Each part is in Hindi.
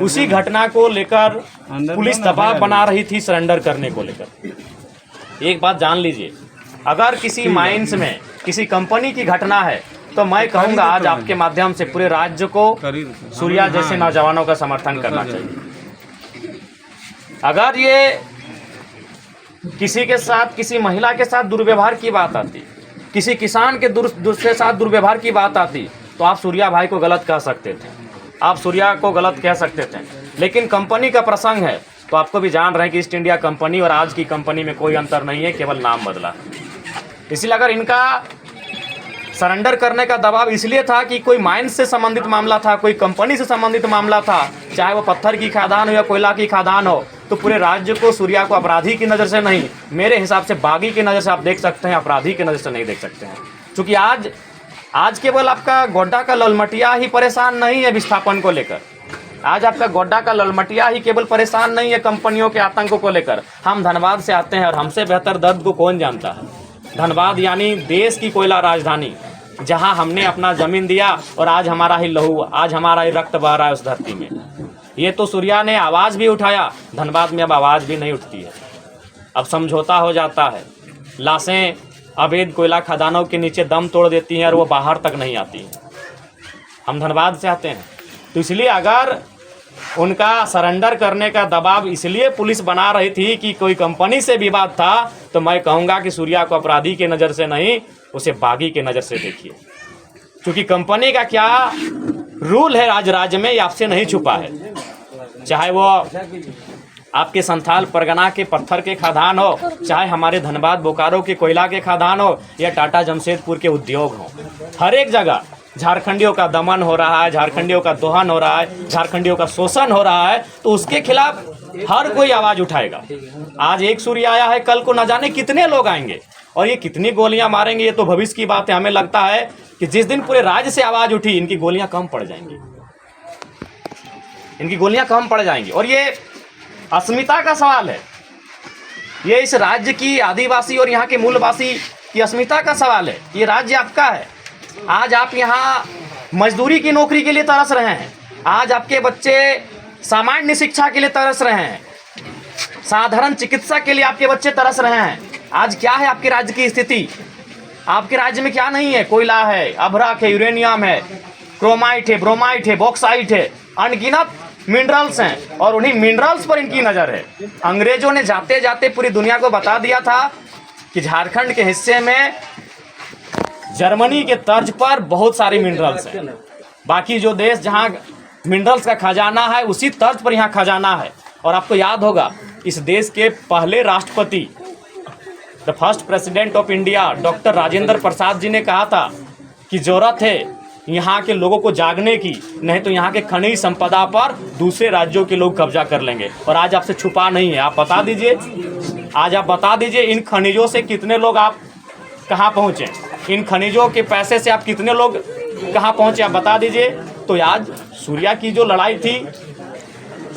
उसी घटना को लेकर पुलिस दबाव बना रही थी सरेंडर करने को लेकर। एक बात जान लीजिए, अगर किसी माइंस में किसी कंपनी की घटना है तो मैं कहूँगा आज आपके माध्यम से पूरे राज्य को सूर्या जैसे नौजवानों का समर्थन करना चाहिए। अगर ये किसी के साथ, किसी महिला के साथ दुर्व्यवहार की बात आती, किसी किसान के दूसरे साथ दुर्व्यवहार की बात आती, तो आप सूर्या भाई को गलत कह सकते थे, आप सूर्या को गलत कह सकते थे। लेकिन कंपनी का प्रसंग है तो आपको भी जान रहे हैं कि ईस्ट इंडिया कंपनी और आज की कंपनी में कोई अंतर नहीं है, केवल नाम बदला। इसलिए अगर इनका सरेंडर करने का दबाव इसलिए था कि कोई माइंस से संबंधित मामला था, कोई कंपनी से संबंधित मामला था, चाहे वो पत्थर की खादान हो या कोयला की खादान हो, तो पूरे राज्य को सूर्या को अपराधी की नज़र से नहीं, मेरे हिसाब से बागी की नज़र से आप देख सकते हैं, अपराधी की नज़र से नहीं देख सकते हैं। क्योंकि आज केवल आपका गोड्डा का ललमटिया ही परेशान नहीं है विस्थापन को लेकर, आज आपका गोड्डा का ललमटिया ही केवल परेशान नहीं है कंपनियों के आतंक को लेकर। हम धनबाद से आते हैं और हमसे बेहतर दर्द को कौन जानता है। धनबाद यानी देश की कोयला राजधानी, जहां हमने अपना ज़मीन दिया और आज हमारा ही लहू, आज हमारा ही रक्त बह रहा है उस धरती में। ये तो सूर्या ने आवाज़ भी उठाया, धनबाद में अब आवाज़ भी नहीं उठती है, अब समझौता हो जाता है। लाशें अवैध कोयला खदानों के नीचे दम तोड़ देती हैं और वो बाहर तक नहीं आती हैं। हम धनबाद से आते हैं, तो इसलिए अगर उनका सरेंडर करने का दबाव इसलिए पुलिस बना रही थी कि कोई कंपनी से विवाद था, तो मैं कहूँगा कि सूर्या को अपराधी के नज़र से नहीं, उसे बागी के नज़र से देखिए। क्योंकि कंपनी का क्या रूल है आज राज्य में, ये आपसे नहीं छुपा है। चाहे वो आपके संथाल परगना के पत्थर के खादान हो, चाहे हमारे धनबाद बोकारो के कोयला के खादान हो, या टाटा जमशेदपुर के उद्योग हो, हर एक जगह झारखंडियों का दमन हो रहा है, झारखंडियों का दोहन हो रहा है, झारखंडियों का शोषण हो रहा है, तो उसके खिलाफ हर कोई आवाज़ उठाएगा। आज एक सूर्या आया है, कल को न जाने कितने लोग आएंगे और ये कितनी गोलियां मारेंगे, ये तो भविष्य की बात है। हमें लगता है कि जिस दिन पूरे राज्य से आवाज़ उठी, इनकी गोलियां कम पड़ जाएंगी, इनकी गोलियां कम पड़ जाएंगी। और ये अस्मिता का सवाल है, ये इस राज्य की आदिवासी और यहाँ के मूलवासी की अस्मिता का सवाल है। ये राज्य आपका है। आज आप यहाँ मजदूरी की नौकरी के लिए तरस रहे हैं, आज आपके बच्चे सामान्य शिक्षा के लिए तरस रहे हैं, साधारण चिकित्सा के लिए आपके बच्चे तरस रहे हैं। आज क्या है आपके राज्य की स्थिति? आपके राज्य में क्या नहीं है? कोयला है, अभ्रक है, यूरेनियम है, क्रोमाइट है, ब्रोमाइट है, बॉक्साइट है, अनगिनत मिनरल्स हैं, और उन्हीं मिनरल्स पर इनकी नज़र है। अंग्रेजों ने जाते जाते पूरी दुनिया को बता दिया था कि झारखंड के हिस्से में जर्मनी के तर्ज पर बहुत सारे मिनरल्स हैं, बाकी जो देश जहां मिनरल्स का खजाना है उसी तर्ज पर यहाँ खजाना है। और आपको याद होगा इस देश के पहले राष्ट्रपति, the first president of India, doctor Rajendra Prasad ji ने कहा था कि ज़रूरत है यहाँ के लोगों को जागने की, नहीं तो यहाँ के खनिज संपदा पर दूसरे राज्यों के लोग कब्जा कर लेंगे। और आज आपसे छुपा नहीं है, आप बता दीजिए, आज आप बता दीजिए इन खनिजों से कितने लोग आप कहाँ पहुँचे, इन खनिजों के पैसे से आप कितने लोग कहाँ पहुँचे, आप बता दीजिए। तो आज सूर्या की जो लड़ाई थी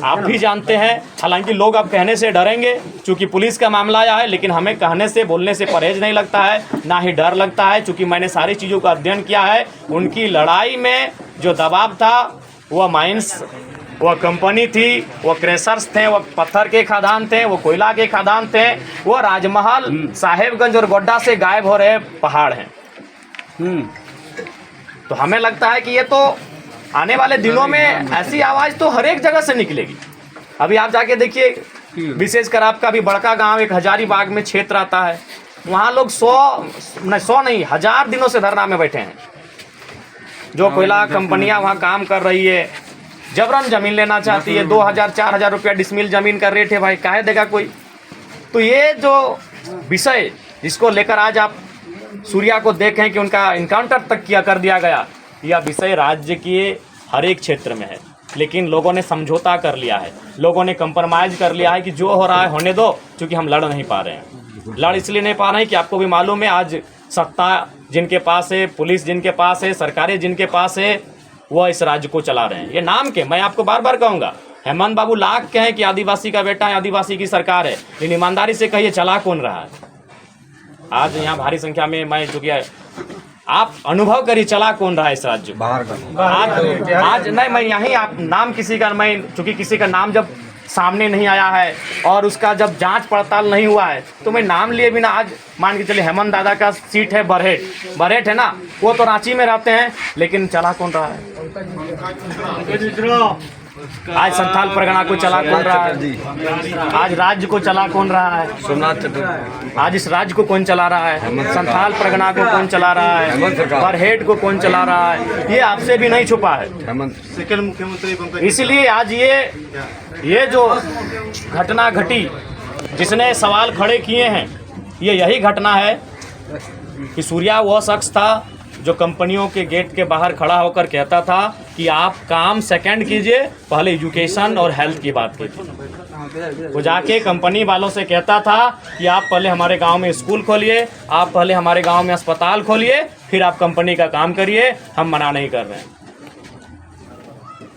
आप भी जानते हैं, हालांकि लोग अब कहने से डरेंगे क्योंकि पुलिस का मामला आया है, लेकिन हमें कहने से, बोलने से परहेज नहीं लगता है, ना ही डर लगता है, क्योंकि मैंने सारी चीज़ों का अध्ययन किया है। उनकी लड़ाई में जो दबाव था वह माइंस, वह कंपनी थी, वो क्रेशर्स थे, वो पत्थर के खादान थे, वो कोयला के खादान थे, वो राजमहल, साहेबगंज और गोड्डा से गायब हो रहे पहाड़ हैं। तो हमें लगता है कि ये तो आने वाले दिनों में ऐसी आवाज़ तो हर एक जगह से निकलेगी। अभी आप जाके देखिए, विशेषकर आपका भी बड़का गांव एक हजारीबाग में क्षेत्र आता है, वहाँ लोग 100 नहीं 1000 दिनों से धरना में बैठे हैं। जो कोयला कंपनियां वहाँ काम कर रही है, जबरन ज़मीन लेना चाहती है, 2000-4000 रुपया डिसमिल ज़मीन का रेट है भाई, काहे देगा कोई। तो ये जो विषय जिसको लेकर आज आप सूर्या को देखें कि उनका इनकाउंटर तक किया कर दिया गया, यह विषय राज्य के हर एक क्षेत्र में है। लेकिन लोगों ने समझौता कर लिया है, लोगों ने कंप्रोमाइज़ कर लिया है कि जो हो रहा है होने दो, क्योंकि हम लड़ नहीं पा रहे हैं। लड़ इसलिए नहीं पा रहे हैं कि आपको भी मालूम है, आज सत्ता जिनके पास है, पुलिस जिनके पास है, सरकारें जिनके पास है, वह इस राज्य को चला रहे हैं। ये नाम के, मैं आपको बार बार कहूँगा, हेमंत बाबू लाख के हैं कि आदिवासी का बेटा है, आदिवासी की सरकार है, लेकिन ईमानदारी से कहिए चला कौन रहा है। आज यहाँ भारी संख्या में, मैं चूँकि आप अनुभव करिए, चला कौन रहा है इस राज्य को? आज नहीं, मैं यहीं आप नाम किसी का, मैं चूंकि किसी का नाम जब सामने नहीं आया है और उसका जब जांच पड़ताल नहीं हुआ है तो मैं नाम लिए बिना, आज मान के चलिए हेमंत दादा का सीट है बरहेट है ना, वो तो रांची में रहते हैं, लेकिन चला कौन रहा है? आज संथाल परगना को चला कौन रहा है? आज राज्य को चला कौन रहा है? आज इस राज्य को कौन चला रहा है? संथाल परगना को कौन चला रहा है? बरहेट को कौन चला रहा है? ये आपसे भी नहीं छुपा है। इसलिए आज ये जो घटना घटी, जिसने सवाल खड़े किए हैं, ये यही घटना है कि सूर्या वह शख्स था जो कंपनियों के गेट के बाहर खड़ा होकर कहता था कि आप काम सेकंड कीजिए, पहले एजुकेशन और हेल्थ की बात कीजिए। वो जाके कंपनी वालों से कहता था कि आप पहले हमारे गांव में स्कूल खोलिए, आप पहले हमारे गांव में अस्पताल खोलिए, फिर आप कंपनी का काम करिए, हम मना नहीं कर रहे हैं।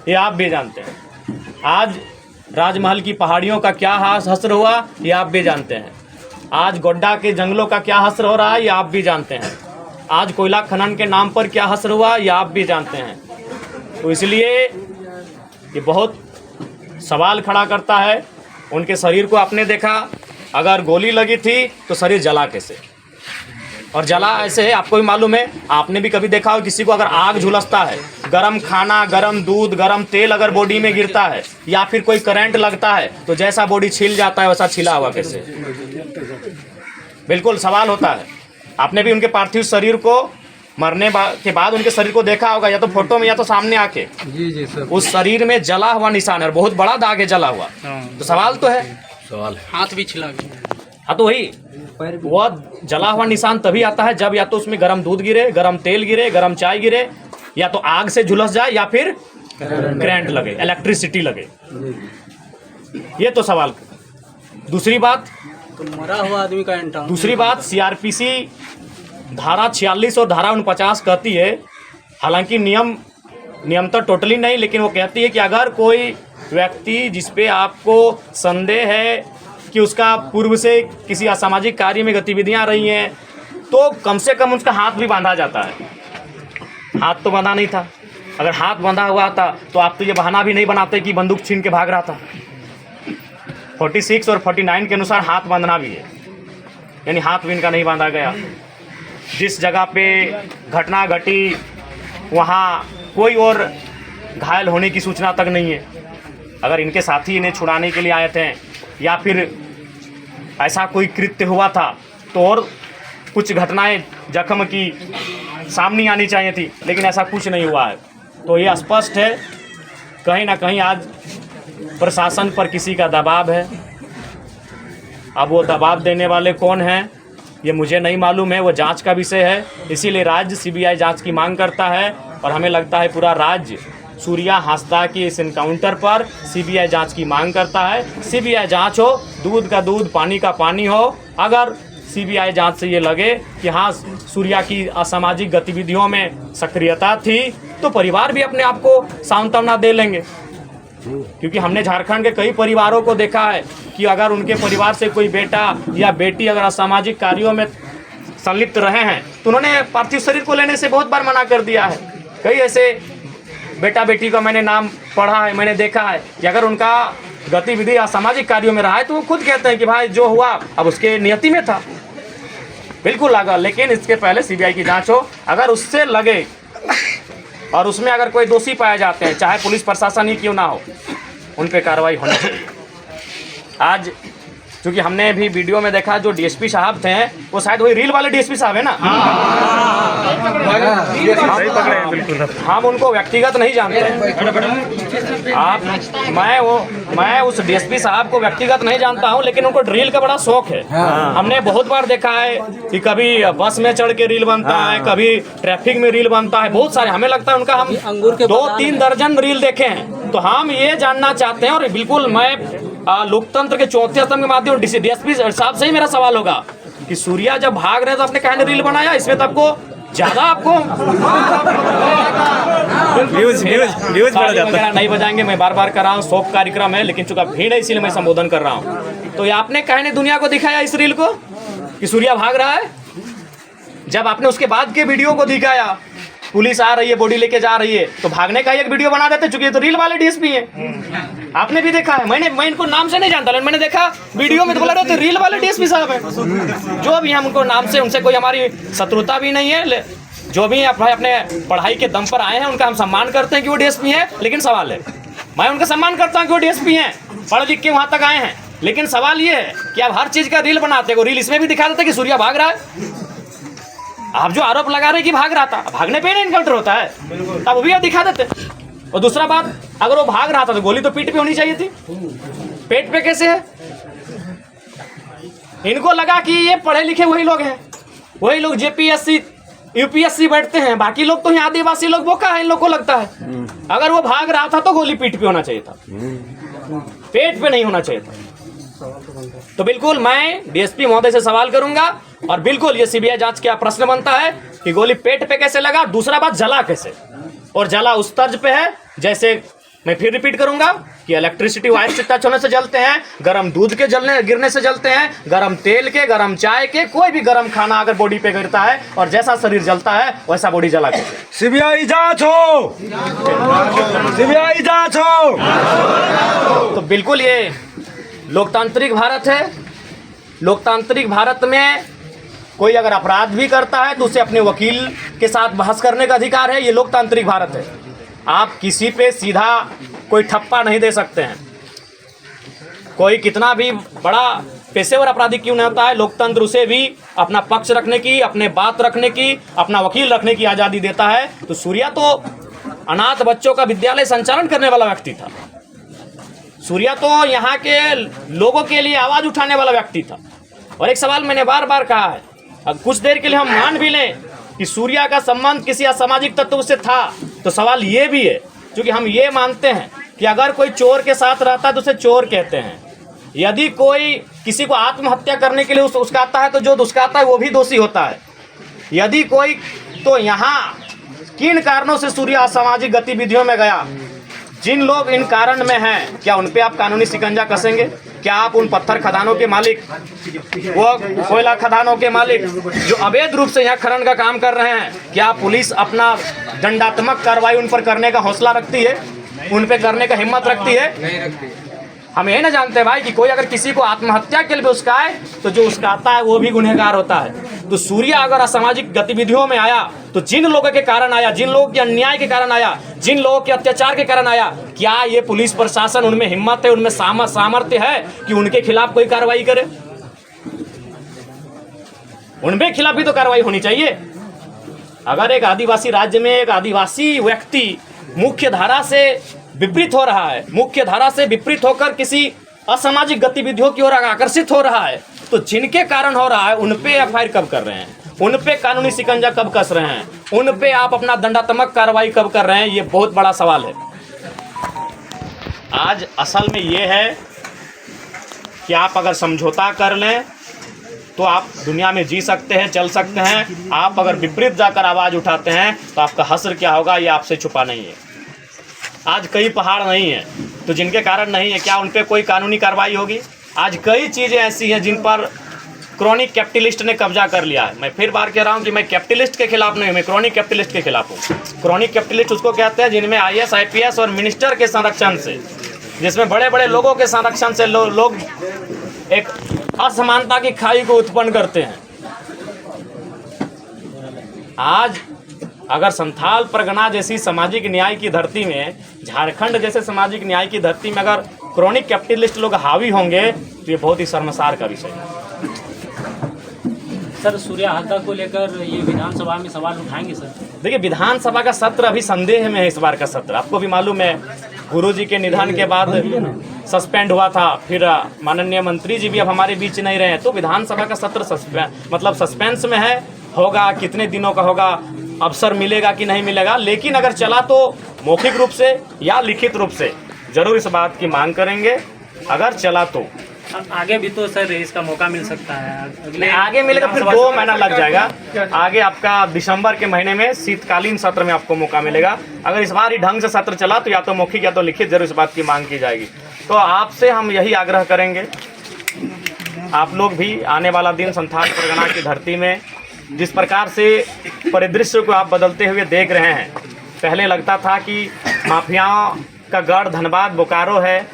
ये आप भी जानते हैं। आज राजमहल की पहाड़ियों का क्या हश्र हुआ, ये आप भी जानते हैं। आज गोड्डा के जंगलों का क्या हश्र हो रहा है, ये आप भी जानते हैं। आज कोयला खनन के नाम पर क्या हश्र हुआ, ये आप भी जानते हैं। तो इसलिए ये बहुत सवाल खड़ा करता है। उनके शरीर को आपने देखा, अगर गोली लगी थी तो शरीर जला कैसे, और जला ऐसे है, आपको भी मालूम है, आपने भी कभी देखा हो किसी को अगर आग झुलसता है, गरम खाना, गरम दूध, गरम तेल अगर बॉडी में गिरता है या फिर कोई करंट लगता है तो जैसा बॉडी छिल जाता है वैसा छिला हुआ कैसे? बिल्कुल सवाल होता है। आपने भी उनके पार्थिव शरीर को मरने के बाद उनके शरीर को देखा होगा, या तो फोटो में या तो सामने आके। जी सर। उस शरीर में जला हुआ निशान है, बहुत बड़ा दाग है जला हुआ। तो सवाल तो है, हाथ भी छिला गया। हाँ, तो वही वह जला हुआ निशान तभी आता है जब या तो उसमें गरम दूध गिरे, गरम तेल गिरे, गरम चाय गिरे, या तो आग से झुलस जाए या फिर करंट लगे, इलेक्ट्रिसिटी लगे। ये तो सवाल। दूसरी बात, तो मरा हुआ आदमी का एंटाउंस। दूसरी बात, सीआरपीसी धारा 46 और धारा 49 कहती है, हालांकि नियम तो टोटली नहीं, लेकिन वो कहती है कि अगर कोई व्यक्ति जिसपे आपको संदेह है कि उसका पूर्व से किसी असामाजिक कार्य में गतिविधियां रही हैं, तो कम से कम उसका हाथ भी बांधा जाता है। हाथ तो बांधा नहीं था। अगर हाथ बांधा हुआ था तो आप तो ये बहाना भी नहीं बनाते कि बंदूक छीन के भाग रहा था। 46 और 49 के अनुसार हाथ बांधना भी है, यानी हाथ भी इनका नहीं बांधा गया। जिस जगह पे घटना घटी वहाँ कोई और घायल होने की सूचना तक नहीं है। अगर इनके साथी इन्हें छुड़ाने के लिए आए थे या फिर ऐसा कोई कृत्य हुआ था तो और कुछ घटनाएं जख्म की सामने आनी चाहिए थी, लेकिन ऐसा कुछ नहीं हुआ है। तो ये स्पष्ट है, कहीं ना कहीं आज प्रशासन पर किसी का दबाव है। अब वो दबाव देने वाले कौन हैं ये मुझे नहीं मालूम है, वो जांच का विषय है। इसीलिए राज्य सीबीआई जांच की मांग करता है और हमें लगता है पूरा राज्य सूर्या हांसदा की इस इनकाउंटर पर सीबीआई जांच की मांग करता है। सीबीआई जांच हो, दूध का दूध, पानी का पानी हो। अगर सीबीआई जांच से ये लगे कि हाँ सूर्या की असामाजिक गतिविधियों में सक्रियता थी, तो परिवार भी अपने आप को सांत्वना दे लेंगे। क्योंकि हमने झारखंड के कई परिवारों को देखा है कि अगर उनके परिवार से कोई बेटा या बेटी अगर असामाजिक कार्यों में संलिप्त रहे हैं तो उन्होंने पार्थिव शरीर को लेने से बहुत बार मना कर दिया है। कई ऐसे बेटा बेटी का मैंने नाम पढ़ा है, मैंने देखा है कि अगर उनका गतिविधि असामाजिक कार्यों में रहा है तो वो खुद कहते हैं कि भाई जो हुआ अब उसके नियति में था, बिल्कुल लगा। लेकिन इसके पहले सीबीआई की जांच हो, अगर उससे लगे और उसमें अगर कोई दोषी पाए जाते हैं, चाहे पुलिस प्रशासन ही क्यों ना हो, उन पे कार्रवाई होनी चाहिए। आज क्योंकि हमने भी वीडियो में देखा जो डीएसपी साहब थे वो शायद वही रील वाले डीएसपी साहब है ना। हम उनको व्यक्तिगत नहीं जानते। मैं उस डीएसपी साहब को व्यक्तिगत नहीं जानता हूं, लेकिन उनको रील का बड़ा शौक है। हमने बहुत बार देखा है कि कभी बस में चढ़ के रील बनता है, कभी ट्रैफिक में रील बनता है, बहुत सारे। हमें लगता है उनका हम 2-3 दर्जन रील देखे हैं। तो हम ये जानना चाहते हैं, और बिल्कुल मैं लोकतंत्र के चौथे स्तंभ के माध्यम डीएसपी साहब से ही मेरा सवाल होगा कि सूर्या जब भाग रहे तो आपने कहने रील बनाया, इसमें तो आपको ज्यादा आपको व्यूज वगैरह नहीं बजाएंगे। मैं बार बार कर रहा हूँ, शौक कार्यक्रम है, लेकिन चूंकि भीड़ है इसीलिए मैं संबोधन कर रहा हूँ। तो ये आपने कहने दुनिया को दिखाया इस रील को कि सूर्या भाग रहा है, जब आपने उसके बाद के वीडियो को दिखाया, पुलिस आ रही है, बॉडी लेके जा रही है, तो भागने का एक वीडियो बना देते, चूंकि ये तो रील वाले डीएसपी हैं। आपने भी देखा है, मैं इनको नाम से नहीं जानता, लेकिन मैंने देखा वीडियो में तो बोला रहे थे रील वाले डीएसपी साहब हैं। जो भी हम उनको नाम से, उनसे कोई हमारी शत्रुता भी नहीं है, जो भी भाई अपने पढ़ाई के दम पर आए हैं उनका हम सम्मान करते हैं कि वो डीएसपी हैं। लेकिन सवाल है, मैं उनका सम्मान करता हूँ कि वो डीएसपी हैं, पढ़ लिख के वहाँ तक आए हैं। लेकिन सवाल ये है कि आप हर चीज़ का रील बनाते हो, रील इसमें भी दिखा देते कि सूर्या भाग रहा है। आप जो आरोप लगा रहे कि भाग रहा था, भागने पे नहीं इनकाउंटर होता है, तब वो भी आप दिखा देते। और दूसरा बात, अगर वो भाग रहा था तो गोली तो पीठ पे होनी चाहिए थी, पेट पे कैसे है? इनको लगा कि ये पढ़े लिखे वही लोग हैं, वही लोग जेपीएससी यूपीएससी बैठते हैं, बाकी लोग तो यहाँ आदिवासी लोग बोका है, इन लोग को लगता है। अगर वो भाग रहा था तो गोली पीठ पे होना चाहिए था, पेट पे नहीं होना चाहिए था। तो बिल्कुल मैं डीएसपी महोदय से सवाल करूंगा, और बिल्कुल ये सीबीआई जांच का प्रश्न बनता है कि गोली पेट पे कैसे लगा। दूसरा बात, जला कैसे, और जला उस तर्ज पे है जैसे, मैं फिर रिपीट करूंगा कि इलेक्ट्रिसिटी वायर से टच होने से जलते हैं, गर्म दूध के जलने गिरने से जलते हैं, गर्म तेल के, गर्म चाय के, कोई भी गर्म खाना अगर बॉडी पे गिरता है और जैसा शरीर जलता है वैसा बॉडी जला कैसे। सीबीआई जांच हो, सीबीआई जांच हो। तो बिल्कुल ये लोकतांत्रिक भारत है। लोकतांत्रिक भारत में कोई अगर अपराध भी करता है तो उसे अपने वकील के साथ बहस करने का अधिकार है। ये लोकतांत्रिक भारत है। आप किसी पे सीधा कोई ठप्पा नहीं दे सकते हैं। कोई कितना भी बड़ा पेशेवर अपराधी क्यों नहीं होता है, लोकतंत्र उसे भी अपना पक्ष रखने की, अपने बात रखने की, अपना वकील रखने की आज़ादी देता है। तो सूर्या तो अनाथ बच्चों का विद्यालय संचालन करने वाला व्यक्ति था। सूर्या तो यहाँ के लोगों के लिए आवाज़ उठाने वाला व्यक्ति था। और एक सवाल मैंने बार बार कहा है, अब कुछ देर के लिए हम मान भी लें कि सूर्या का संबंध किसी असामाजिक तत्व से था, तो सवाल ये भी है, क्योंकि हम ये मानते हैं कि अगर कोई चोर के साथ रहता है तो उसे चोर कहते हैं। यदि कोई किसी को आत्महत्या करने के लिए उस्काता है तो जो उस्काता है वो भी दोषी होता है। यदि कोई, तो यहाँ किन कारणों से सूर्या असामाजिक गतिविधियों में गया, जिन लोग इन कारण में हैं, क्या उन पे आप कानूनी शिकंजा कसेंगे? क्या आप उन पत्थर खदानों के मालिक, वो कोयला खदानों के मालिक जो अवैध रूप से यहाँ खनन का काम कर रहे हैं, क्या पुलिस अपना दंडात्मक कार्रवाई उन पर करने का हौसला रखती है, उन पे करने का हिम्मत रखती है? नहीं रखती। हम ये ना जानते भाई कि कोई अगर किसी को आत्महत्या के लिए उस्काए तो जो उस्काता है वो भी गुनहगार होता है। तो सूर्या अगर असामाजिक गतिविधियों में आया तो जिन लोगों के कारण आया, जिन लोगों के अन्याय के कारण आया, जिन लोगों के अत्याचार के कारण आया, क्या ये पुलिस प्रशासन, उनमें हिम्मत है, उनमें सामर्थ्य है कि उनके खिलाफ कोई कार्रवाई करे? उनके खिलाफ भी तो कार्रवाई होनी चाहिए। अगर एक आदिवासी राज्य में एक आदिवासी व्यक्ति मुख्य धारा से विपरीत हो रहा है, मुख्य धारा से विपरीत होकर किसी असामाजिक गतिविधियों की ओर आकर्षित हो रहा है, तो जिनके कारण हो रहा है उन पे एफआईआर कब कर रहे हैं, उन पे कानूनी शिकंजा कब कस रहे हैं, उन पे आप अपना दंडात्मक कार्रवाई कब कर रहे हैं? ये बहुत बड़ा सवाल है। आज असल में ये है कि आप अगर समझौता कर लें तो आप दुनिया में जी सकते हैं, चल सकते हैं। आप अगर विपरीत जाकर आवाज़ उठाते हैं तो आपका हश्र क्या होगा ये आपसे छुपा नहीं है। आज कई पहाड़ नहीं है तो जिनके कारण नहीं है, क्या उन पर कोई कानूनी कार्रवाई होगी? आज कई चीज़ें ऐसी हैं जिन पर क्रॉनिक कैपिटलिस्ट ने कब्जा कर लिया है। मैं फिर बार कह रहा हूँ कि मैं कैपिटलिस्ट के खिलाफ नहीं हूँ, मैं क्रॉनिक कैपिटलिस्ट के खिलाफ हूँ। क्रॉनिक कैपिटलिस्ट उसको कहते हैं जिनमें IAS IPS और मिनिस्टर के संरक्षण से, जिसमें बड़े बड़े लोगों के संरक्षण से लोग एक असमानता की खाई को उत्पन्न करते हैं। आज अगर संथाल परगना जैसी सामाजिक न्याय की धरती में, झारखंड जैसे सामाजिक न्याय की धरती में अगर क्रॉनिक कैपिटलिस्ट लोग हावी होंगे तो ये बहुत ही शर्मसार का विषय है। सर, सूर्या हत्या को लेकर ये विधानसभा में सवाल उठाएंगे सर? देखिए, विधानसभा का सत्र अभी संदेह में है। इस बार का सत्र आपको भी मालूम है, गुरुजी के निधन के बाद सस्पेंड हुआ था, फिर माननीय मंत्री जी भी अब हमारे बीच नहीं रहे हैं, तो विधानसभा का सत्र सस्पेंस में है। होगा कितने दिनों का होगा, अवसर मिलेगा कि नहीं मिलेगा, लेकिन अगर चला तो मौखिक रूप से या लिखित रूप से जरूर इस बात की मांग करेंगे। अगर चला तो आगे भी तो सर इसका मौका मिल सकता है, अगले आगे मिलेगा, फिर 2 महीना लग जाएगा। आगे आपका दिसंबर के महीने में शीतकालीन सत्र में आपको मौका मिलेगा। अगर इस बार ही ढंग से सत्र चला तो या तो मौखिक या तो लिखित जरूर इस बात की मांग की जाएगी। तो आपसे हम यही आग्रह करेंगे, आप लोग भी आने वाला दिन संथाल परगना की धरती में जिस प्रकार से परिदृश्य को आप बदलते हुए देख रहे हैं, पहले लगता था कि माफियाओं का गढ़ धनबाद बोकारो है,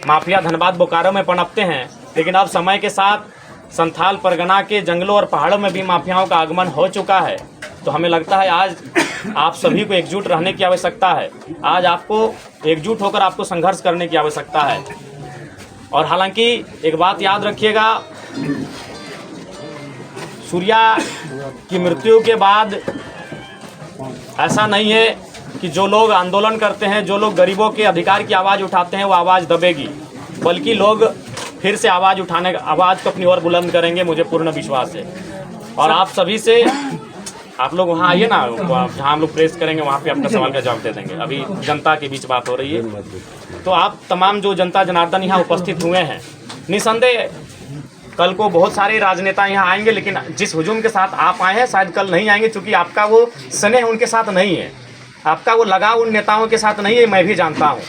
माफिया धनबाद बोकारो में पनपते हैं, लेकिन अब समय के साथ संथाल परगना के जंगलों और पहाड़ों में भी माफियाओं का आगमन हो चुका है। तो हमें लगता है आज आप सभी को एकजुट रहने की आवश्यकता है। आज आपको एकजुट होकर आपको संघर्ष करने की आवश्यकता है। और हालांकि एक बात याद रखिएगा, सूर्या की मृत्यु के बाद ऐसा नहीं है कि जो लोग आंदोलन करते हैं, जो लोग गरीबों के अधिकार की आवाज़ उठाते हैं, वो आवाज़ दबेगी, बल्कि लोग फिर से आवाज़ को अपनी ओर बुलंद करेंगे, मुझे पूर्ण विश्वास है। और आप सभी से, आप लोग वहाँ आइए ना, जहाँ हम लोग प्रेस करेंगे वहाँ पे अपने सवाल का जवाब दे देंगे। अभी जनता के बीच बात हो रही है, तो आप तमाम जो जनता जनार्दन यहाँ उपस्थित हुए हैं, निसंदेह कल को बहुत सारे राजनेता यहाँ आएंगे, लेकिन जिस हुजूम के साथ आप आए हैं शायद कल नहीं आएंगे, क्योंकि आपका वो स्नेह उनके साथ नहीं है, आपका वो लगाव उन नेताओं के साथ नहीं है। मैं भी जानता हूँ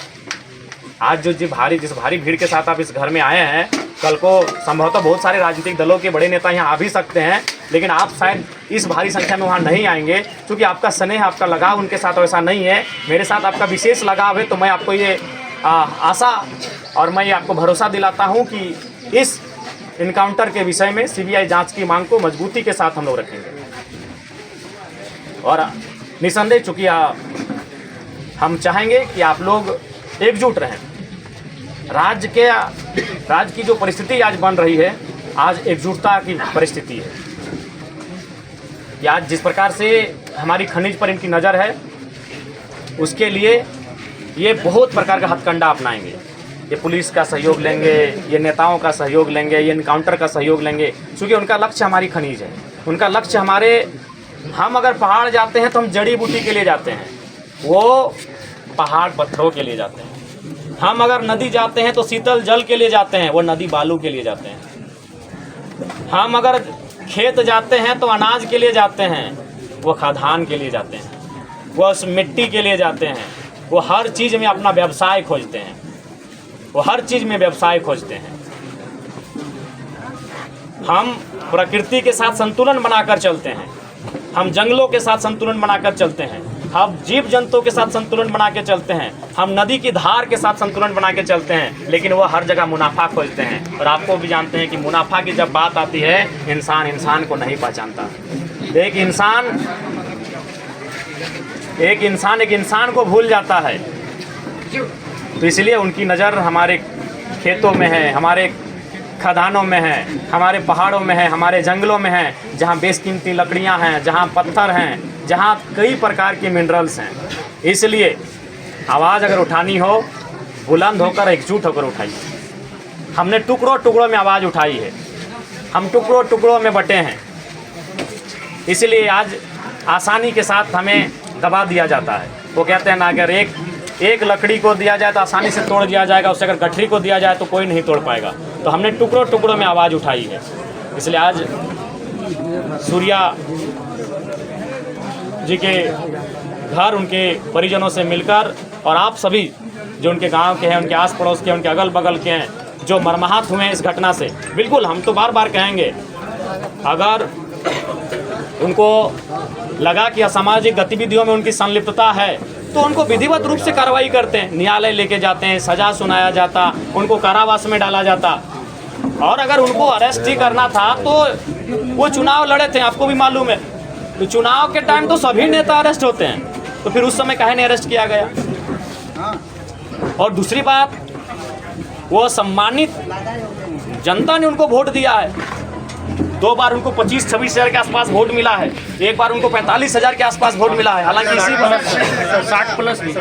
आज जिस भारी भीड़ के साथ आप इस घर में आए हैं, कल को संभवतः बहुत सारे राजनीतिक दलों के बड़े नेता यहाँ आ भी सकते हैं, लेकिन आप शायद इस भारी संख्या में वहाँ नहीं आएंगे, क्योंकि आपका स्नेह, आपका लगाव उनके साथ वैसा नहीं है। मेरे साथ आपका विशेष लगाव है। तो मैं आपको ये आशा और मैं ये आपको भरोसा दिलाता हूँ कि इस इनकाउंटर के विषय में सीबीआई जांच की मांग को मजबूती के साथ हम लोग रखेंगे। और निसंदेह चूँकि हम चाहेंगे कि आप लोग एकजुट रहें। राज्य की जो परिस्थिति आज बन रही है, आज एकजुटता की परिस्थिति है कि आज जिस प्रकार से हमारी खनिज पर इनकी नज़र है, उसके लिए ये बहुत प्रकार का हथकंडा अपनाएंगे। ये पुलिस का सहयोग लेंगे, ये नेताओं का सहयोग लेंगे, ये इनकाउंटर का सहयोग लेंगे, क्योंकि उनका लक्ष्य हमारी खनिज है, उनका लक्ष्य हम अगर पहाड़ जाते हैं तो हम जड़ी बूटी के लिए जाते हैं, वो पहाड़ पत्थरों के लिए जाते हैं। हम अगर नदी जाते हैं तो शीतल जल के लिए जाते हैं, वो नदी बालू के लिए जाते हैं। हम अगर खेत जाते हैं तो अनाज के लिए जाते हैं, वो खाद्यान्न के लिए जाते हैं, वो उस मिट्टी के लिए जाते हैं। वो हर चीज़ में अपना व्यवसाय खोजते हैं, वो हर चीज़ में व्यवसाय खोजते हैं। हम प्रकृति के साथ संतुलन बनाकर चलते हैं, हम जंगलों के साथ संतुलन बनाकर चलते हैं, हम जीव जंतुओं के साथ संतुलन बना के चलते हैं, हम नदी की धार के साथ संतुलन बना के चलते हैं, लेकिन वो हर जगह मुनाफा खोजते हैं। और आपको भी जानते हैं कि मुनाफा की जब बात आती है, इंसान को नहीं पहचानता। एक इंसान को भूल जाता है। तो इसलिए उनकी नज़र हमारे खेतों में है, हमारे खदानों में है, हमारे पहाड़ों में है, हमारे जंगलों में है, जहाँ बेशकीमती लकड़ियाँ हैं, जहाँ पत्थर हैं, जहाँ कई प्रकार के मिनरल्स हैं। इसलिए आवाज़ अगर उठानी हो, बुलंद होकर एकजुट होकर उठाइए। हमने टुकड़ों टुकड़ों में आवाज़ उठाई है, हम टुकड़ों टुकड़ों में बटे हैं। इसलिए आज आसानी के साथ हमें दबा दिया जाता है। वो कहते हैं ना, अगर एक लकड़ी को दिया जाए तो आसानी से तोड़ दिया जाएगा, उससे अगर गठरी को दिया जाए तो कोई नहीं तोड़ पाएगा। तो हमने टुकड़ों टुकड़ों में आवाज़ उठाई है। इसलिए आज सूर्या जी के घर उनके परिजनों से मिलकर, और आप सभी जो उनके गांव के हैं, उनके आस पड़ोस के, उनके अगल बगल के हैं, जो मर्माहत हुए हैं इस घटना से, बिल्कुल हम तो बार बार कहेंगे, अगर उनको लगा कि असामाजिक गतिविधियों में उनकी संलिप्तता है तो उनको विधिवत रूप से कार्रवाई करते हैं, न्यायालय लेके जाते हैं, सजा सुनाया जाता, उनको कारावास में डाला जाता। और अगर उनको अरेस्ट ही करना था तो वो चुनाव लड़े थे, आपको भी मालूम है। तो चुनाव के टाइम तो सभी नेता अरेस्ट होते हैं, तो फिर उस समय काहे नहीं अरेस्ट किया गया? और दूसरी बात, वो सम्मानित जनता ने उनको वोट दिया है। 2 बार उनको 25-26 हज़ार के आसपास वोट मिला है, एक बार उनको 45,000 के आसपास वोट मिला है। हालांकि इसी 60+ भी,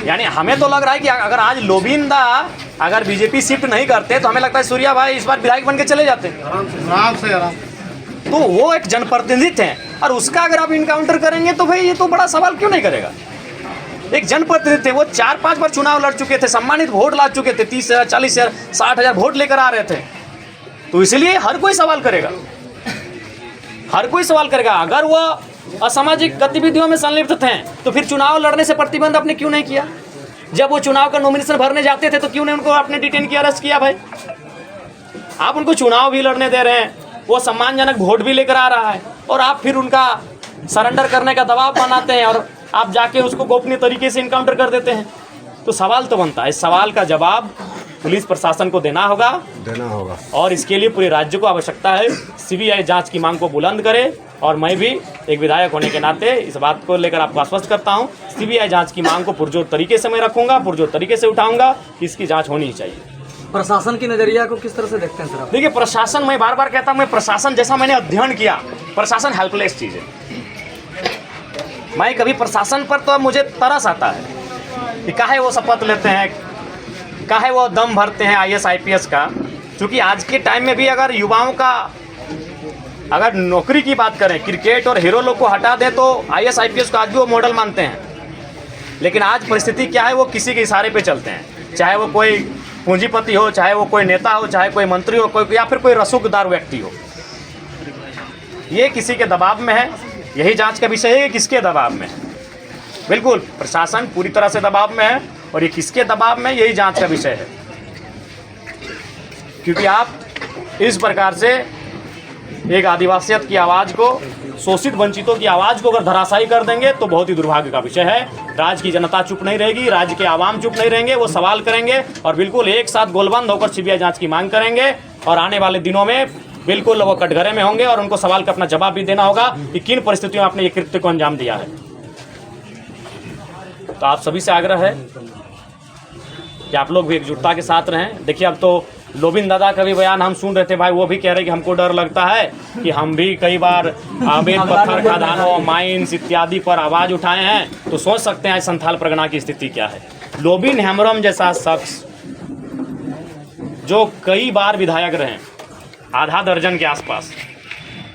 यानी हमें तो लग रहा है कि अगर आज लोबिंदा अगर बीजेपी शिफ्ट नहीं करते तो हमें लगता है सूर्या भाई इस बार विधायक बन के चले जाते आराम से। तो वो एक जनप्रतिनिधि हैं, और उसका अगर आप इनकाउंटर करेंगे तो भाई ये तो बड़ा सवाल क्यों नहीं करेगा? एक जनप्रतिनिधि थे, वो 4-5 बार चुनाव लड़ चुके थे, सम्मानित वोट ला चुके थे, 30,000, 40,000, 60,000 वोट लेकर आ रहे थे। तो इसलिए हर कोई सवाल करेगा, हर कोई सवाल करेगा। अगर वो असामाजिक गतिविधियों में संलिप्त थे तो फिर चुनाव लड़ने से प्रतिबंध आपने क्यों नहीं किया? जब वो चुनाव का नॉमिनेशन भरने जाते थे तो क्यों नहीं उनको आपने डिटेन किया, अरेस्ट किया? भाई आप उनको चुनाव भी लड़ने दे रहे हैं, वो सम्मानजनक वोट भी लेकर आ रहा है, और आप फिर उनका सरेंडर करने का दबाव बनाते हैं और आप जाके उसको गोपनीय तरीके से इनकाउंटर कर देते हैं। तो सवाल तो बनता है, इस सवाल का जवाब पुलिस प्रशासन को देना होगा और इसके लिए पूरे राज्य को आवश्यकता है सीबीआई जांच की मांग को बुलंद करे। और मैं भी एक विधायक होने के नाते इस बात को लेकर आपको आश्वस्त करता हूं, सीबीआई जांच की मांग को पुरजोर तरीके से मैं रखूंगा, पुरजोर तरीके से उठाऊंगा, इसकी जांच होनी ही चाहिए। प्रशासन की नजरिया को किस तरह से देखते हैं सर आप? देखिए प्रशासन, मैं बार बार कहता हूँ, मैं प्रशासन जैसा मैंने अध्ययन किया, प्रशासन हेल्पलेस चीज़ है। मैं कभी प्रशासन पर तो मुझे तरस आता है कि काहे वो शपथ लेते हैं, काहे वो दम भरते हैं IAS IPS का। क्योंकि आज के टाइम में भी अगर युवाओं का अगर नौकरी की बात करें, क्रिकेट और हीरो लोग को हटा दें तो IAS IPS को आज भी वो मॉडल मानते हैं। लेकिन आज परिस्थिति क्या है, वो किसी के इशारे पे चलते हैं, चाहे वो कोई पूंजीपति हो, चाहे वो कोई नेता हो, चाहे कोई मंत्री हो, कोई या फिर कोई रसूखदार व्यक्ति हो, ये किसी के दबाव में है। यही जांच का विषय है कि किसके दबाव में है। बिल्कुल प्रशासन पूरी तरह से दबाव में है और ये किसके दबाव में, यही जांच का विषय है। क्योंकि आप इस प्रकार से एक आदिवासियत की आवाज़ को, शोषित वंचितों की आवाज़ को अगर धराशायी कर देंगे तो बहुत ही दुर्भाग्य का विषय है। राज्य की जनता चुप नहीं रहेगी, राज्य के आवाम चुप नहीं रहेंगे, वो सवाल करेंगे और बिल्कुल एक साथ गोलबंद होकर सीबीआई जांच की मांग करेंगे। और आने वाले दिनों में बिल्कुल वो कटघरे में होंगे और उनको सवाल का अपना जवाब भी देना होगा कि किन परिस्थितियों में आपने ये कृत्य को अंजाम दिया है। तो आप सभी से आग्रह है कि आप लोग भी एकजुटता के साथ रहें। देखिए अब तो लोबिन दादा का भी बयान हम सुन रहे थे भाई, वो भी कह रहे कि हमको डर लगता है कि हम भी कई बार अवैध पत्थर खदानों, माइंस इत्यादि पर आवाज़ उठाए हैं। तो सोच सकते हैं संथाल परगना की स्थिति क्या है। लोबिन हेम्ब्रम जैसा शख्स जो कई बार विधायक रहे, आधा दर्जन के आसपास,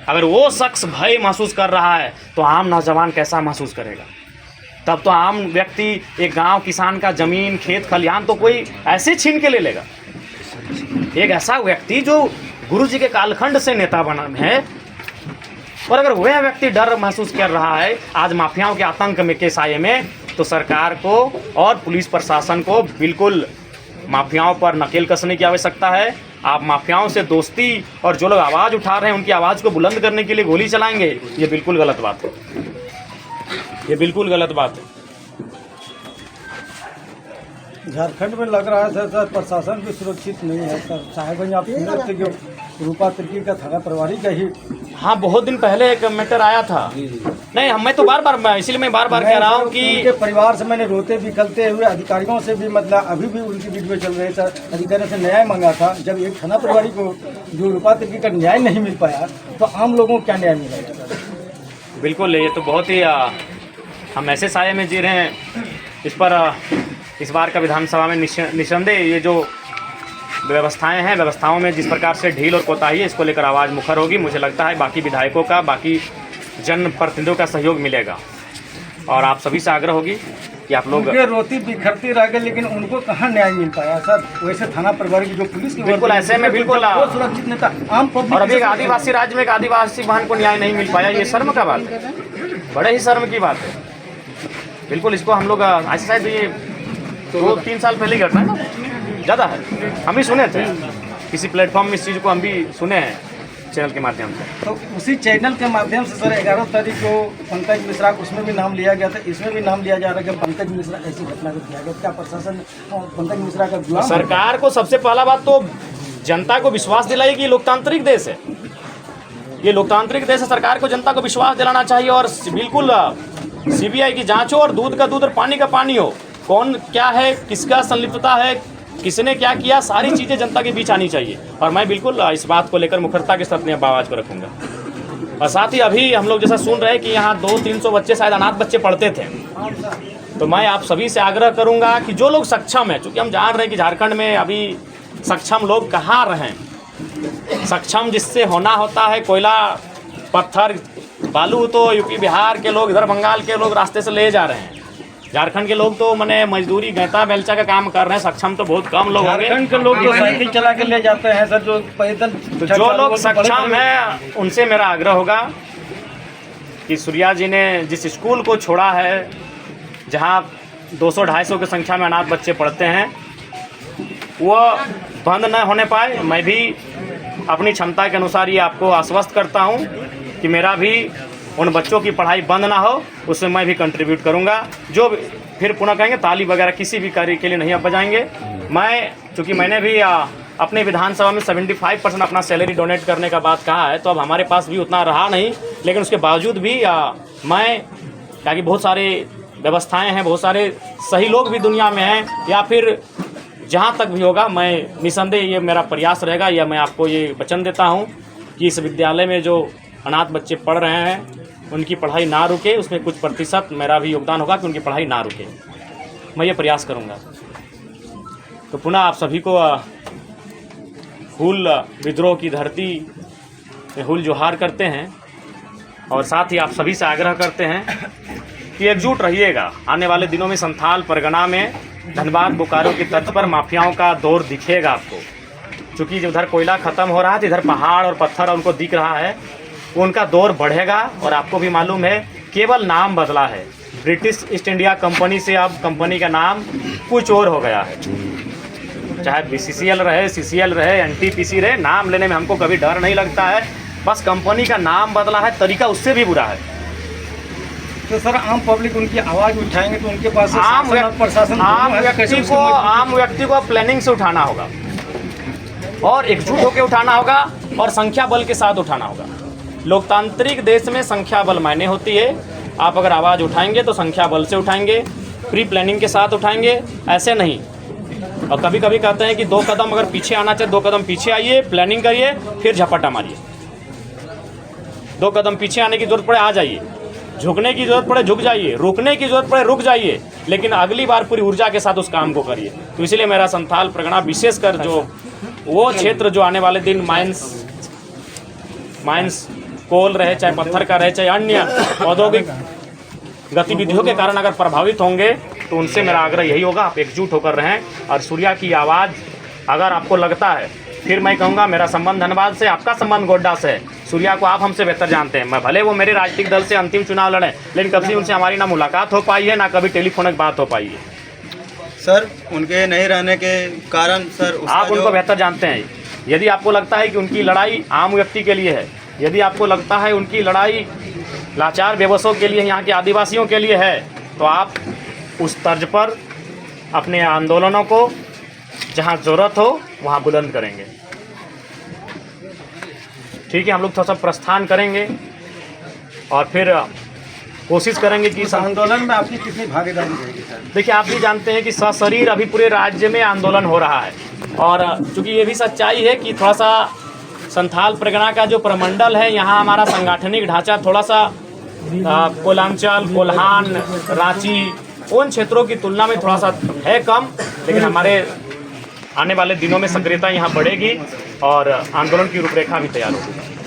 अगर वो शख्स भय महसूस कर रहा है तो आम नौजवान कैसा महसूस करेगा। तब तो आम व्यक्ति एक गांव किसान का ज़मीन, खेत खलिहान तो कोई ऐसे छीन के ले लेगा। एक ऐसा व्यक्ति जो गुरु जी के कालखंड से नेता बना है, और अगर वह व्यक्ति डर महसूस कर रहा है आज माफियाओं के आतंक में के साये में, तो सरकार को और पुलिस प्रशासन को बिल्कुल माफियाओं पर नकेल कसने की आवश्यकता है। आप माफियाओं से दोस्ती और जो लोग आवाज़ उठा रहे हैं उनकी आवाज़ को बुलंद करने के लिए गोली चलाएंगे, ये बिल्कुल गलत बात है, ये बिल्कुल गलत बात है। झारखंड में लग रहा है सर प्रशासन भी सुरक्षित नहीं है सर। साहेबगंज आप सुनते जो रूपा तिर्की का थाना प्रभारी का ही, हाँ बहुत दिन पहले एक मैटर आया था। नहीं मैं तो बार बार, इसलिए मैं बार बार कह रहा हूँ कि उनके परिवार से मैंने रोते बिखलते हुए अधिकारियों से भी, मतलब अभी भी उनकी वीडियो चल रही है सर। अधिकारियों से न्याय मांगा था। जब एक थाना प्रभारी को जो रूपा तिर्की का न्याय नहीं मिल पाया तो आम लोगों को क्या न्याय मिलेगा सर? बिल्कुल, ये तो बहुत ही हम ऐसे साये में जी रहे हैं। इस पर इस बार का विधानसभा में निस्संदेह ये जो व्यवस्थाएं हैं, व्यवस्थाओं में जिस प्रकार से ढील और कोताही है, इसको लेकर आवाज़ मुखर होगी। मुझे लगता है बाकी विधायकों का, बाकी जनप्रतिनिधियों का सहयोग मिलेगा और आप सभी से आग्रह होगी कि आप लोग रोती बिखरती रह गए, लेकिन उनको कहाँ न्याय मिल पाया सर। वैसे थाना प्रभारी की जो पुलिस की बिल्कुल ऐसे में बिल्कुल सुरक्षित नेता आम पब्लिक, और अभी एक आदिवासी राज्य में एक आदिवासी बहन को न्याय नहीं मिल पाया, ये शर्म का बात है, बड़े ही शर्म की बात है। बिल्कुल इसको हम लोग ऐसे शायद ये 2-3 साल पहले घटना है ना, ज़्यादा है, हम भी सुने थे किसी प्लेटफॉर्म में इस चीज़ को, हम भी सुने हैं चैनल के माध्यम से। तो उसी चैनल के माध्यम से सर 11 तारीख को पंकज मिश्रा, उसमें भी नाम लिया गया था, इसमें भी नाम लिया जा रहा है कि पंकज मिश्रा ऐसी घटना को किया गया। क्या प्रशासन पंकज मिश्रा का गुलाम? सरकार को सबसे पहला बात तो जनता को विश्वास दिलाई कि ये लोकतांत्रिक देश है, ये लोकतांत्रिक देश है। सरकार को जनता को विश्वास दिलाना चाहिए और बिल्कुल सीबीआई की जांच हो और दूध का दूध और पानी का पानी हो। कौन क्या है, किसका संलिप्तता है, किसने क्या किया, सारी चीज़ें जनता के बीच आनी चाहिए। और मैं बिल्कुल इस बात को लेकर मुखरता के साथ अपनी आवाज़ को रखूँगा। और साथ ही अभी हम लोग जैसा सुन रहे हैं कि यहाँ 200-300 बच्चे, शायद अनाथ बच्चे पढ़ते थे, तो मैं आप सभी से आग्रह करूँगा कि जो लोग सक्षम हैं, चूँकि हम जान रहे हैं कि झारखंड में अभी सक्षम लोग कहाँ रहें, सक्षम जिससे होना होता है, कोयला पत्थर बालू तो यूपी बिहार के लोग, इधर बंगाल के लोग रास्ते से ले जा रहे हैं। झारखंड के लोग तो मैंने मजदूरी, गैता बेलचा का काम कर रहे हैं, सक्षम तो बहुत कम लोग होंगे। झारखंड के लोग तो साइकिल चला के ले जाते हैं सर, जो पैदल। तो जो लोग सक्षम हैं उनसे मेरा आग्रह होगा कि सूर्या जी ने जिस स्कूल को छोड़ा है, जहां 200-250 की संख्या में अनाथ बच्चे पढ़ते हैं, वो बंद न होने पाए। मैं भी अपनी क्षमता के अनुसार ये आपको आश्वस्त करता हूँ कि मेरा भी उन बच्चों की पढ़ाई बंद ना हो, उसमें मैं भी कंट्रीब्यूट करूँगा। जो फिर पुनः कहेंगे ताली वगैरह किसी भी कार्य के लिए नहीं अब बजाएंगे। मैं चूँकि मैंने भी अपने विधानसभा में 75% अपना सैलरी डोनेट करने का बात कहा है, तो अब हमारे पास भी उतना रहा नहीं, लेकिन उसके बावजूद भी मैं, ताकि बहुत सारे व्यवस्थाएं हैं, बहुत सारे सही लोग भी दुनिया में हैं, या फिर जहाँ तक भी होगा मैं निसंदेह ये मेरा प्रयास रहेगा, या मैं आपको ये वचन देता हूँ कि इस विद्यालय में जो अनाथ बच्चे पढ़ रहे हैं उनकी पढ़ाई ना रुके, उसमें कुछ प्रतिशत मेरा भी योगदान होगा कि उनकी पढ़ाई ना रुके। मैं ये प्रयास करूँगा। तो पुनः आप सभी को हुल विद्रोह की धरती में हुल जोहार करते हैं, और साथ ही आप सभी से आग्रह करते हैं कि एकजुट रहिएगा। आने वाले दिनों में संथाल परगना में धनबाद बोकारो की तर्ज पर माफियाओं का दौर दिखेगा आपको, क्योंकि जो उधर कोयला ख़त्म हो रहा है, इधर पहाड़ और पत्थर उनको दिख रहा है, उनका दौर बढ़ेगा। और आपको भी मालूम है, केवल नाम बदला है, ब्रिटिश ईस्ट इंडिया कंपनी से अब कंपनी का नाम कुछ और हो गया है। चाहे BCCL रहे, CCL रहे, NTPC रहे, नाम लेने में हमको कभी डर नहीं लगता है। बस कंपनी का नाम बदला है, तरीका उससे भी बुरा है। तो सर आम पब्लिक उनकी आवाज़ उठाएंगे तो उनके पास आम प्रशासन व्यक्ति को प्लानिंग से उठाना होगा, और एकजुट होकर उठाना होगा, और संख्या बल के साथ उठाना होगा। लोकतांत्रिक देश में संख्या बल मायने होती है। आप अगर आवाज़ उठाएंगे तो संख्या बल से उठाएंगे, प्री प्लानिंग के साथ उठाएंगे, ऐसे नहीं। और कभी कभी कहते हैं कि 2 कदम अगर पीछे आना चाहिए, 2 कदम पीछे आइए, प्लानिंग करिए, फिर झपट्टा मारिए। 2 कदम पीछे आने की जरूरत पड़े आ जाइए, झुकने की जरूरत पड़े झुक जाइए, रुकने की जरूरत पड़े रुक जाइए, लेकिन अगली बार पूरी ऊर्जा के साथ उस काम को करिए। तो इसलिए मेरा संथाल परगना, विशेषकर जो वो क्षेत्र जो आने वाले दिन माइंस कोल रहे, चाहे पत्थर का रहे, चाहे अन्य औद्योगिक गतिविधियों के कारण अगर प्रभावित होंगे, तो उनसे मेरा आग्रह यही होगा, आप एकजुट होकर रहें। और सूर्या की आवाज़ अगर आपको लगता है, फिर मैं कहूँगा मेरा संबंध धनबाद से, आपका संबंध गोड्डा से है। सूर्या को आप हमसे बेहतर जानते हैं। मैं भले वो मेरे राजनीतिक दल से अंतिम चुनाव लड़े, लेकिन कभी उनसे हमारी ना मुलाकात हो पाई है, ना कभी टेलीफोनिक बात हो पाई है। सर उनके नहीं रहने के कारण सर आप उनको बेहतर जानते हैं। यदि आपको लगता है कि उनकी लड़ाई आम व्यक्ति के लिए है, यदि आपको लगता है उनकी लड़ाई लाचार बेबसों के लिए, यहाँ के आदिवासियों के लिए है, तो आप उस तर्ज पर अपने आंदोलनों को जहाँ ज़रूरत हो वहाँ बुलंद करेंगे। ठीक है, हम लोग थोड़ा सा प्रस्थान करेंगे और फिर कोशिश करेंगे कि इस आंदोलन में आपकी कितनी भागीदारी रहेगी सर? देखिए, आप भी जानते हैं कि सशरीर अभी पूरे राज्य में आंदोलन हो रहा है, और चूँकि ये भी सच्चाई है कि थोड़ा सा संथाल परगना का जो प्रमंडल है, यहाँ हमारा सांगठनिक ढांचा थोड़ा सा कोलांचल, कोल्हान, रांची, उन क्षेत्रों की तुलना में थोड़ा सा है कम, लेकिन हमारे आने वाले दिनों में सक्रियता यहाँ बढ़ेगी और आंदोलन की रूपरेखा भी तैयार होगी।